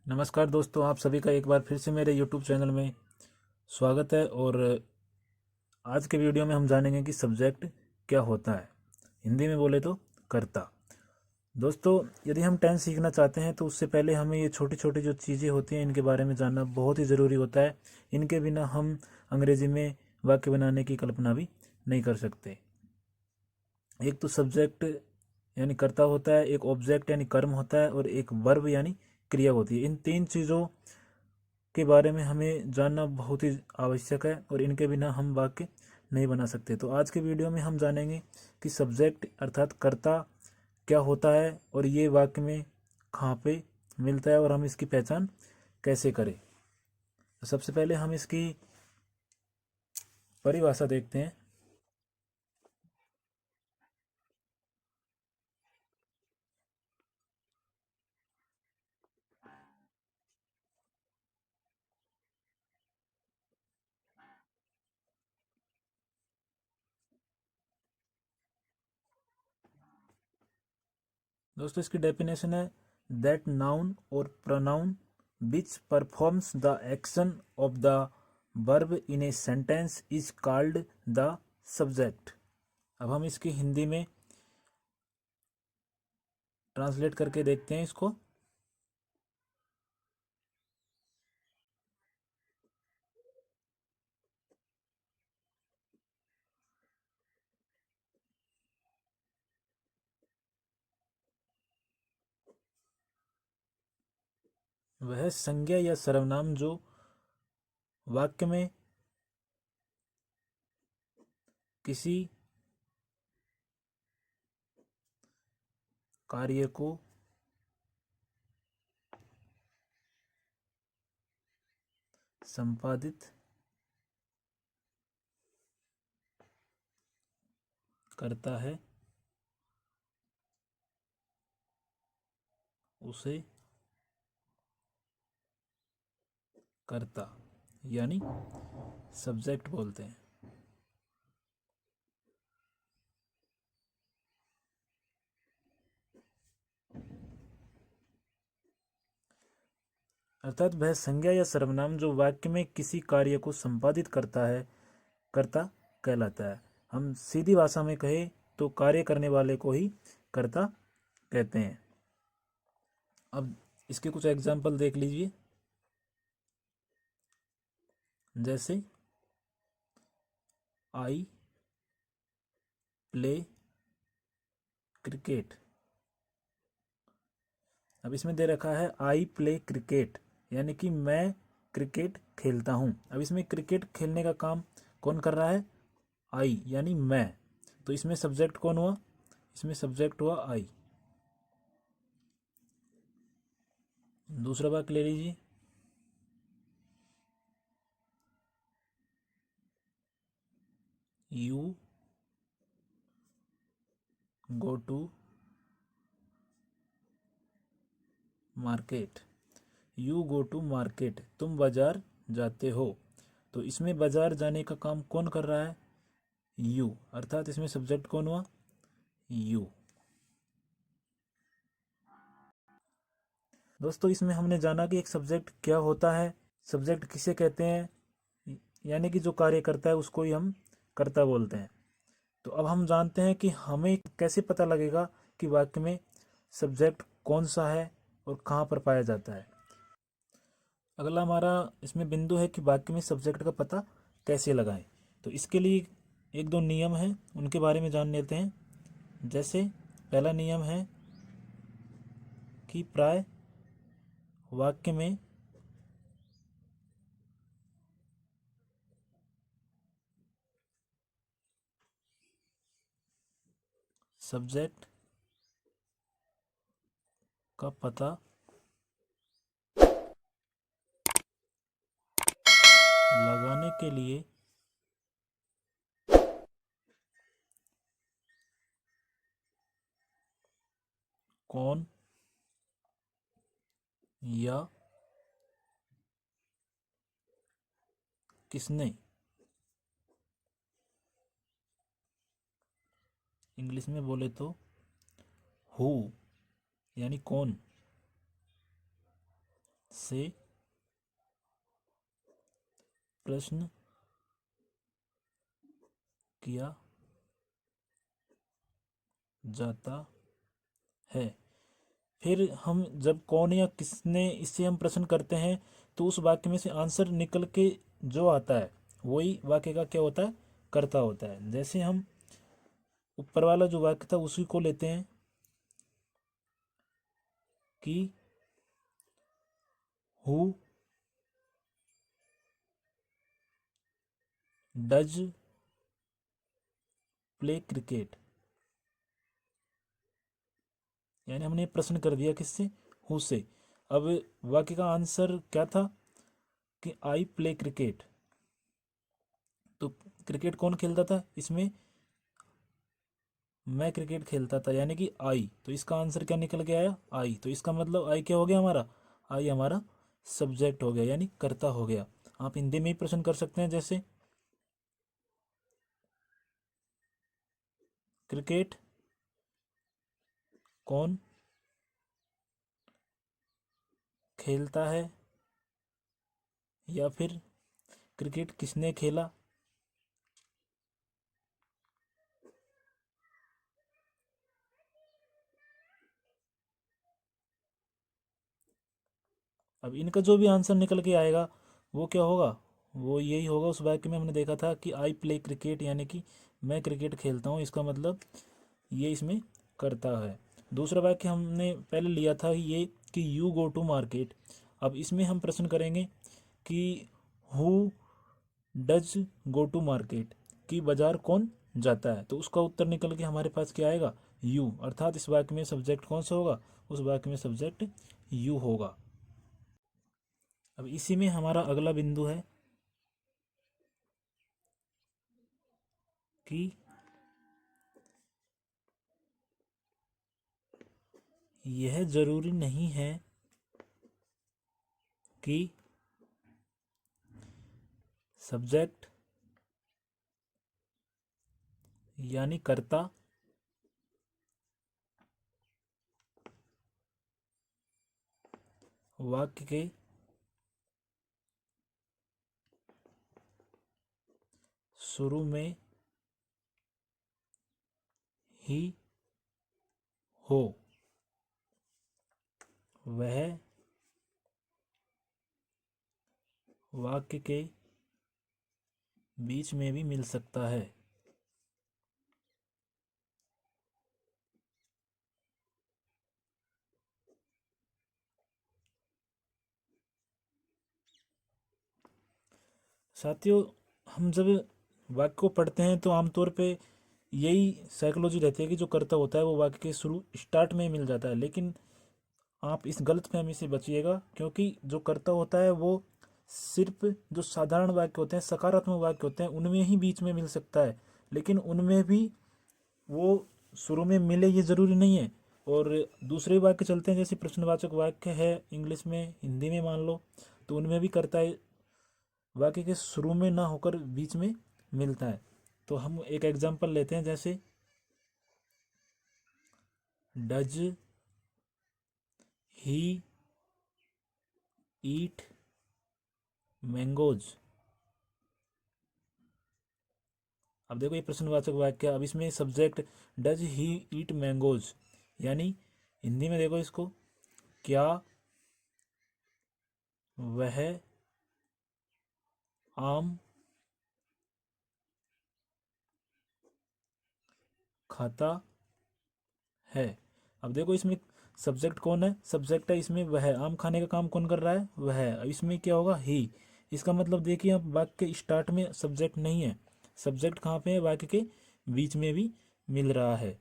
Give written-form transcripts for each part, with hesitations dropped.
नमस्कार दोस्तों, आप सभी का एक बार फिर से मेरे YouTube चैनल में स्वागत है। और आज के वीडियो में हम जानेंगे कि सब्जेक्ट क्या होता है। हिंदी में बोले तो कर्ता। दोस्तों, यदि हम टेंस सीखना चाहते हैं तो उससे पहले हमें ये छोटी छोटी जो चीज़ें होती हैं इनके बारे में जानना बहुत ही ज़रूरी होता है। इनके बिना हम अंग्रेजी में वाक्य बनाने की कल्पना भी नहीं कर सकते। एक तो सब्जेक्ट यानी कर्ता होता है, एक ऑब्जेक्ट यानी कर्म होता है, और एक वर्ब यानी क्रिया होती है। इन तीन चीज़ों के बारे में हमें जानना बहुत ही आवश्यक है और इनके बिना हम वाक्य नहीं बना सकते। तो आज के वीडियो में हम जानेंगे कि सब्जेक्ट अर्थात कर्ता क्या होता है और ये वाक्य में कहाँ पे मिलता है और हम इसकी पहचान कैसे करें। तो सबसे पहले हम इसकी परिभाषा देखते हैं। दोस्तों, इसकी डेफिनेशन है दैट नाउन और pronoun which performs the action of the verb in a sentence is called the subject. अब हम इसकी हिंदी में ट्रांसलेट करके देखते हैं इसको। वह संज्ञा या सर्वनाम जो वाक्य में किसी कार्य को संपादित करता है उसे कर्ता यानी सब्जेक्ट बोलते हैं। अर्थात वह संज्ञा या सर्वनाम जो वाक्य में किसी कार्य को संपादित करता है कर्ता कहलाता है। हम सीधी भाषा में कहें तो कार्य करने वाले को ही कर्ता कहते हैं। अब इसके कुछ एग्जाम्पल देख लीजिए। जैसे आई प्ले क्रिकेट। अब इसमें दे रखा है आई प्ले क्रिकेट, यानी कि मैं क्रिकेट खेलता हूँ। अब इसमें क्रिकेट खेलने का काम कौन कर रहा है? आई यानी मैं। तो इसमें सब्जेक्ट कौन हुआ? इसमें सब्जेक्ट हुआ आई। दूसरा वाक्य ले लीजिए। You go to market. You go to market, तुम बाजार जाते हो। तो इसमें बाजार जाने का काम कौन कर रहा है? यू, अर्थात इसमें सब्जेक्ट कौन हुआ? यू। दोस्तों, इसमें हमने जाना कि एक सब्जेक्ट क्या होता है, सब्जेक्ट किसे कहते हैं, यानी कि जो कार्य करता है उसको ही हम कर्ता बोलते हैं। तो अब हम जानते हैं कि हमें कैसे पता लगेगा कि वाक्य में सब्जेक्ट कौन सा है और कहाँ पर पाया जाता है। अगला हमारा इसमें बिंदु है कि वाक्य में सब्जेक्ट का पता कैसे लगाएं। तो इसके लिए एक दो नियम हैं, उनके बारे में जान लेते हैं। जैसे पहला नियम है कि प्राय वाक्य में सब्जेक्ट का पता लगाने के लिए कौन या किसने, इंग्लिश में बोले तो हु यानी कौन, से प्रश्न किया जाता है। फिर हम जब कौन या किसने इससे हम प्रश्न करते हैं तो उस वाक्य में से आंसर निकल के जो आता है वही वाक्य का क्या होता है, कर्ता होता है। जैसे हम ऊपर वाला जो वाक्य था उसी को लेते हैं कि हु डज प्ले क्रिकेट, यानी हमने प्रश्न कर दिया किससे, हु से। अब वाक्य का आंसर क्या था कि आई प्ले क्रिकेट। तो क्रिकेट कौन खेलता था, इसमें मैं क्रिकेट खेलता था, यानी कि आई। तो इसका आंसर क्या निकल के आया, आई। तो इसका मतलब आई क्या हो गया हमारा, आई हमारा सब्जेक्ट हो गया, यानी कर्ता हो गया। आप हिंदी में ही प्रश्न कर सकते हैं, जैसे क्रिकेट कौन खेलता है, या फिर क्रिकेट किसने खेला। अब इनका जो भी आंसर निकल के आएगा वो क्या होगा, वो यही होगा। उस वाक्य में हमने देखा था कि आई प्ले क्रिकेट, यानी कि मैं क्रिकेट खेलता हूँ, इसका मतलब ये इसमें करता है। दूसरा वाक्य हमने पहले लिया था ये कि यू गो टू मार्केट। अब इसमें हम प्रश्न करेंगे कि who does go to market, कि बाजार कौन जाता है। तो उसका उत्तर निकल के हमारे पास क्या आएगा, यू। अर्थात इस वाक्य में सब्जेक्ट कौन सा होगा, उस वाक्य में सब्जेक्ट यू होगा। अब इसी में हमारा अगला बिंदु है कि यह जरूरी नहीं है कि सब्जेक्ट यानी कर्ता वाक्य के शुरू में ही हो, वह वाक्य के बीच में भी मिल सकता है। साथियों, हम जब वाक्य को पढ़ते हैं तो आमतौर पे यही साइकोलॉजी रहती है कि जो कर्ता होता है वो वाक्य के शुरू स्टार्ट में ही मिल जाता है। लेकिन आप इस गलतफहमी से बचिएगा, क्योंकि जो कर्ता होता है वो सिर्फ जो साधारण वाक्य होते हैं, सकारात्मक वाक्य होते हैं, उनमें ही बीच में मिल सकता है। लेकिन उनमें भी वो शुरू में मिले ये ज़रूरी नहीं है। और दूसरे वाक्य चलते हैं, जैसे प्रश्नवाचक वाक्य है इंग्लिश में, हिंदी में मान लो, तो उनमें भी कर्ता है वाक्य के शुरू में ना होकर बीच में मिलता है। तो हम एक एग्जांपल लेते हैं, जैसे डज ही ईट मैंगोज। अब देखो ये प्रश्नवाचक वाक्य, अब इसमें subject does he eat mangoes, यानी हिंदी में देखो इसको, क्या वह आम खाता है। अब देखो इसमें सब्जेक्ट कौन है, सब्जेक्ट है इसमें वह, आम खाने का काम कौन कर रहा है, वह है। अब इसमें क्या होगा, ही। इसका मतलब देखिए अब वाक्य के स्टार्ट में सब्जेक्ट नहीं है, सब्जेक्ट कहाँ पे है, वाक्य के बीच में भी मिल रहा है।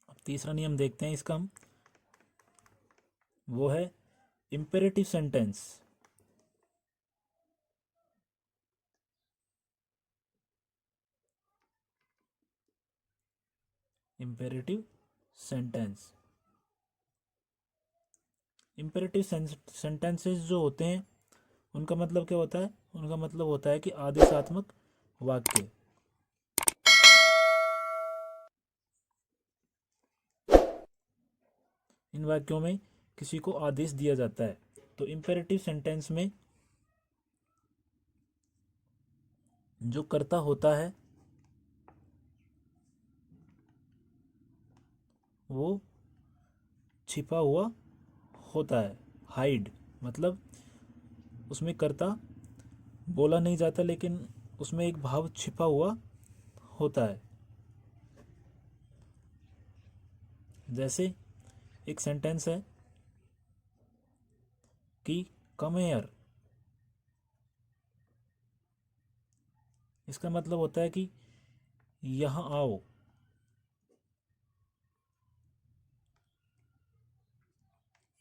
अब तीसरा नियम देखते हैं इसका हम, वो है imperative sentence. Imperative sentence, imperative sentences जो होते हैं उनका मतलब क्या होता है, उनका मतलब होता है कि आदेशात्मक वाक्य। वाक्यों में किसी को आदेश दिया जाता है। तो इम्पेरेटिव सेंटेंस में जो कर्ता होता है वो छिपा हुआ होता है। हाइड मतलब उसमें कर्ता बोला नहीं जाता, लेकिन उसमें एक भाव छिपा हुआ होता है। जैसे एक सेंटेंस है कि कम हेयर, इसका मतलब होता है कि यहाँ आओ।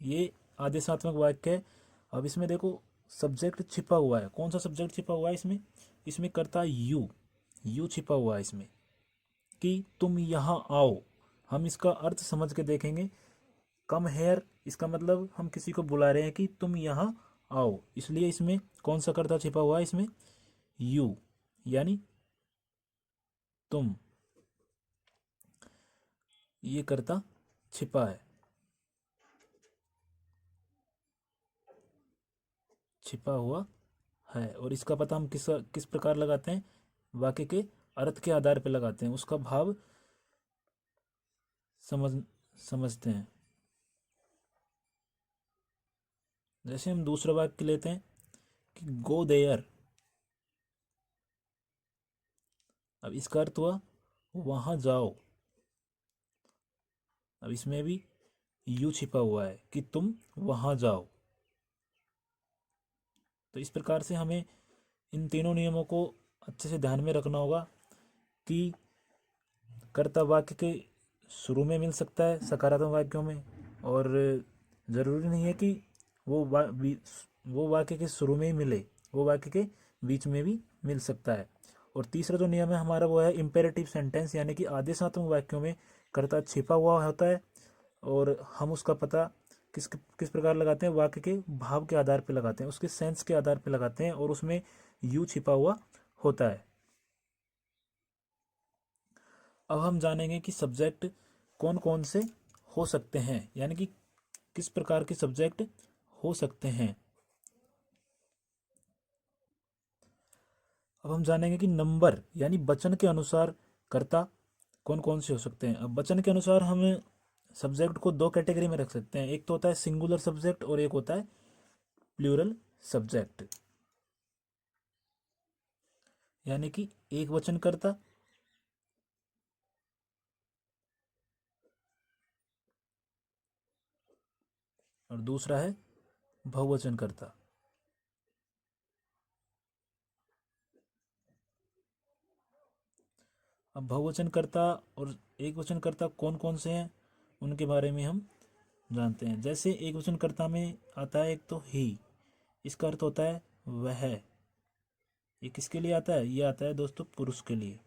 ये आदेशात्मक वाक्य है। अब इसमें देखो सब्जेक्ट छिपा हुआ है। कौन सा सब्जेक्ट छिपा हुआ है इसमें? इसमें कर्ता यू छिपा हुआ है इसमें, कि तुम यहाँ आओ। हम इसका अर्थ समझ के देखेंगे। कम हेयर, इसका मतलब हम किसी को बुला रहे हैं कि तुम यहाँ आओ, इसलिए इसमें कौन सा कर्ता छिपा हुआ है? इसमें यू, यानी तुम, ये कर्ता छिपा है, छिपा हुआ है। और इसका पता हम किस किस प्रकार लगाते हैं? वाक्य के अर्थ के आधार पर लगाते हैं, उसका भाव समझते हैं। जैसे हम दूसरा वाक्य लेते हैं कि गो देयर। अब इसका अर्थ हुआ वहां जाओ। अब इसमें भी यू छिपा हुआ है कि तुम वहां जाओ। तो इस प्रकार से हमें इन तीनों नियमों को अच्छे से ध्यान में रखना होगा कि कर्ता वाक्य के शुरू में मिल सकता है सकारात्मक वाक्यों में, और ज़रूरी नहीं है कि वो वाक्य के शुरू में ही मिले, वो वाक्य के बीच में भी मिल सकता है। और तीसरा जो नियम है हमारा वो है इम्पेरेटिव सेंटेंस, यानी कि आदेशात्मक वाक्यों में कर्ता छिपा हुआ होता है, और हम उसका पता किस किस प्रकार लगाते हैं? वाक्य के भाव के आधार पर लगाते हैं, उसके सेंस के आधार पर लगाते हैं, और उसमें यू छिपा हुआ होता है। अब हम जानेंगे कि सब्जेक्ट कौन कौन से हो सकते हैं, यानी कि किस प्रकार के सब्जेक्ट हो सकते हैं। अब हम जानेंगे कि नंबर यानी वचन के अनुसार कर्ता कौन कौन से हो सकते हैं। अब वचन के अनुसार हम सब्जेक्ट को दो कैटेगरी में रख सकते हैं। एक तो होता है सिंगुलर सब्जेक्ट और एक होता है प्लूरल सब्जेक्ट, यानी कि एक वचन कर्ता और दूसरा है बहुवचन कर्ता। अब बहुवचन कर्ता और एक वचन कर्ता कौन कौन से हैं उनके बारे में हम जानते हैं। जैसे एक वचन कर्ता में आता है एक तो ही, इसका अर्थ होता है वह। ये किसके लिए आता है? ये आता है दोस्तों पुरुष के लिए।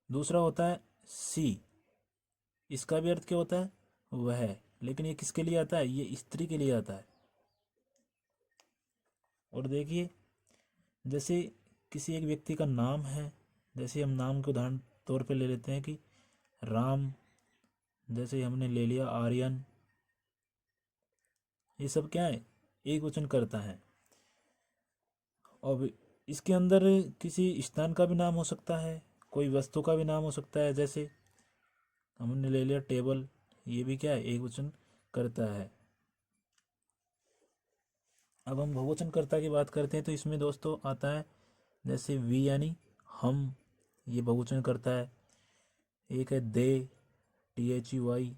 दूसरा होता है सी, इसका भी अर्थ क्या होता है? वह। लेकिन ये किसके लिए आता है? ये स्त्री के लिए आता है। और देखिए जैसे किसी एक व्यक्ति का नाम है, जैसे हम नाम के उदाहरण तौर पे ले लेते हैं कि राम, जैसे हमने ले लिया आर्यन, ये सब क्या है? एक वचन करता है। और इसके अंदर किसी स्थान का भी नाम हो सकता है, कोई वस्तु का भी नाम हो सकता है। जैसे हमने ले लिया टेबल, ये भी क्या है? एक वचन करता है। अब हम बहुवचन कर्ता की बात करते हैं तो इसमें दोस्तों आता है जैसे वी यानी हम, ये बहुवचन करता है। एक है दे, THEY,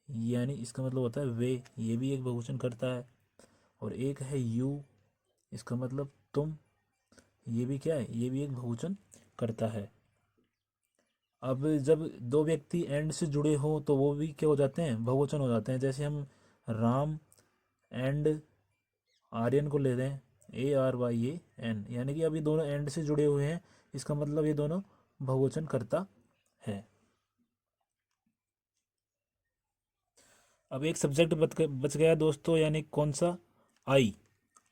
यानी इसका मतलब होता है वे, ये भी एक बहुवचन करता है। और एक है यू, इसका मतलब तुम, ये भी क्या है? ये भी एक बहुवचन करता है। अब जब दो व्यक्ति एंड से जुड़े हो तो वो भी क्या हो जाते हैं? बहुवचन हो जाते हैं। जैसे हम राम एंड आर्यन को ले लें, ARYAN, यानी कि अभी दोनों एंड से जुड़े हुए हैं, इसका मतलब ये दोनों बहुवचन करता है। अब एक सब्जेक्ट बच गया दोस्तों, यानी कौन सा? आई।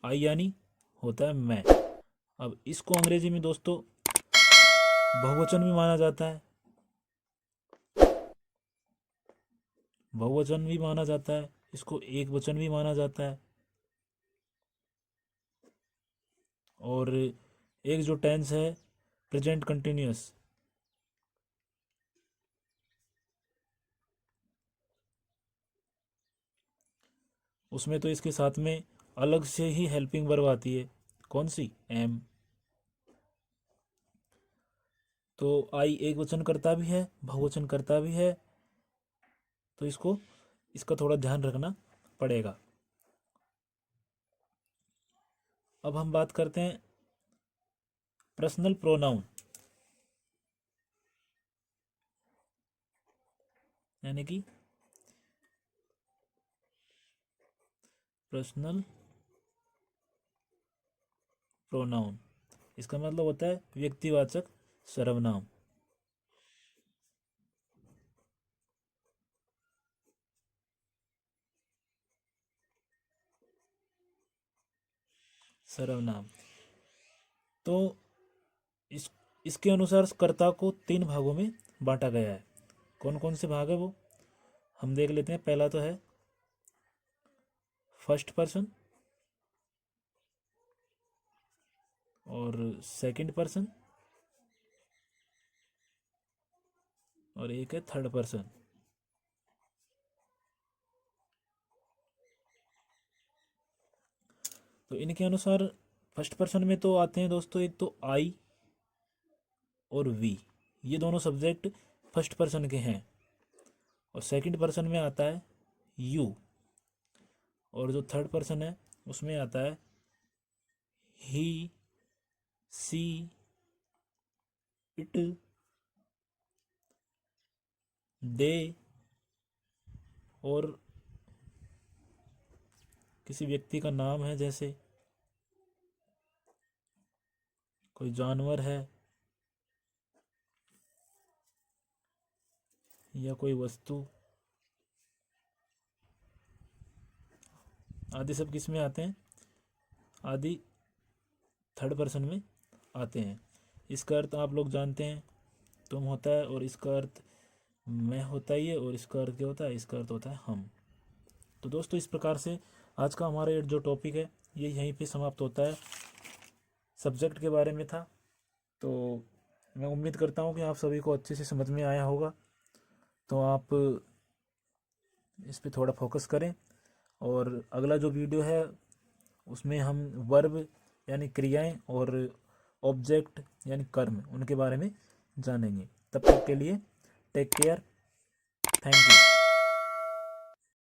आई यानी होता है मैं। अब इसको अंग्रेजी में दोस्तों बहुवचन भी माना जाता है, बहुवचन भी माना जाता है, इसको एक वचन भी माना जाता है। और एक जो टेंस है प्रेजेंट कंटिन्यूअस, उसमें तो इसके साथ में अलग से ही हेल्पिंग वर्ब आती है, कौन सी, एम। तो आई एक वचन करता भी है, बहुवचन करता भी है, तो इसका थोड़ा ध्यान रखना पड़ेगा। अब हम बात करते हैं पर्सनल प्रोनाउन, यानी कि पर्सनल प्रोनाउन, इसका मतलब होता है व्यक्तिवाचक सर्वनाम। सर्वनाम तो इस इसके अनुसार कर्ता को 3 भागों में बांटा गया है। कौन कौन से भाग है वो हम देख लेते हैं। पहला तो है फर्स्ट पर्सन, और सेकंड पर्सन, और एक है थर्ड पर्सन। तो इनके अनुसार फर्स्ट पर्सन में तो आते हैं दोस्तों, एक तो आई और वी, ये दोनों सब्जेक्ट फर्स्ट पर्सन के हैं। और सेकंड पर्सन में आता है यू, और जो थर्ड पर्सन है उसमें आता है ही, सी, इट, दे, और किसी व्यक्ति का नाम है, जैसे कोई जानवर है या कोई वस्तु, आदि सब किस में आते हैं, आदि थर्ड पर्सन में आते हैं। इसका अर्थ आप लोग जानते हैं, तुम होता है, और इसका अर्थ मैं होता ही है, और इसका अर्थ क्या होता है, इसका अर्थ होता है हम। तो दोस्तों इस प्रकार से आज का हमारा ये जो टॉपिक है ये यहीं पे समाप्त होता है, सब्जेक्ट के बारे में था। तो मैं उम्मीद करता हूँ कि आप सभी को अच्छे से समझ में आया होगा। तो आप इस पे थोड़ा फोकस करें, और अगला जो वीडियो है उसमें हम वर्ब यानी क्रियाएं और ऑब्जेक्ट यानी कर्म, उनके बारे में जानेंगे। तब तक के लिए टेक केयर, थैंक यू।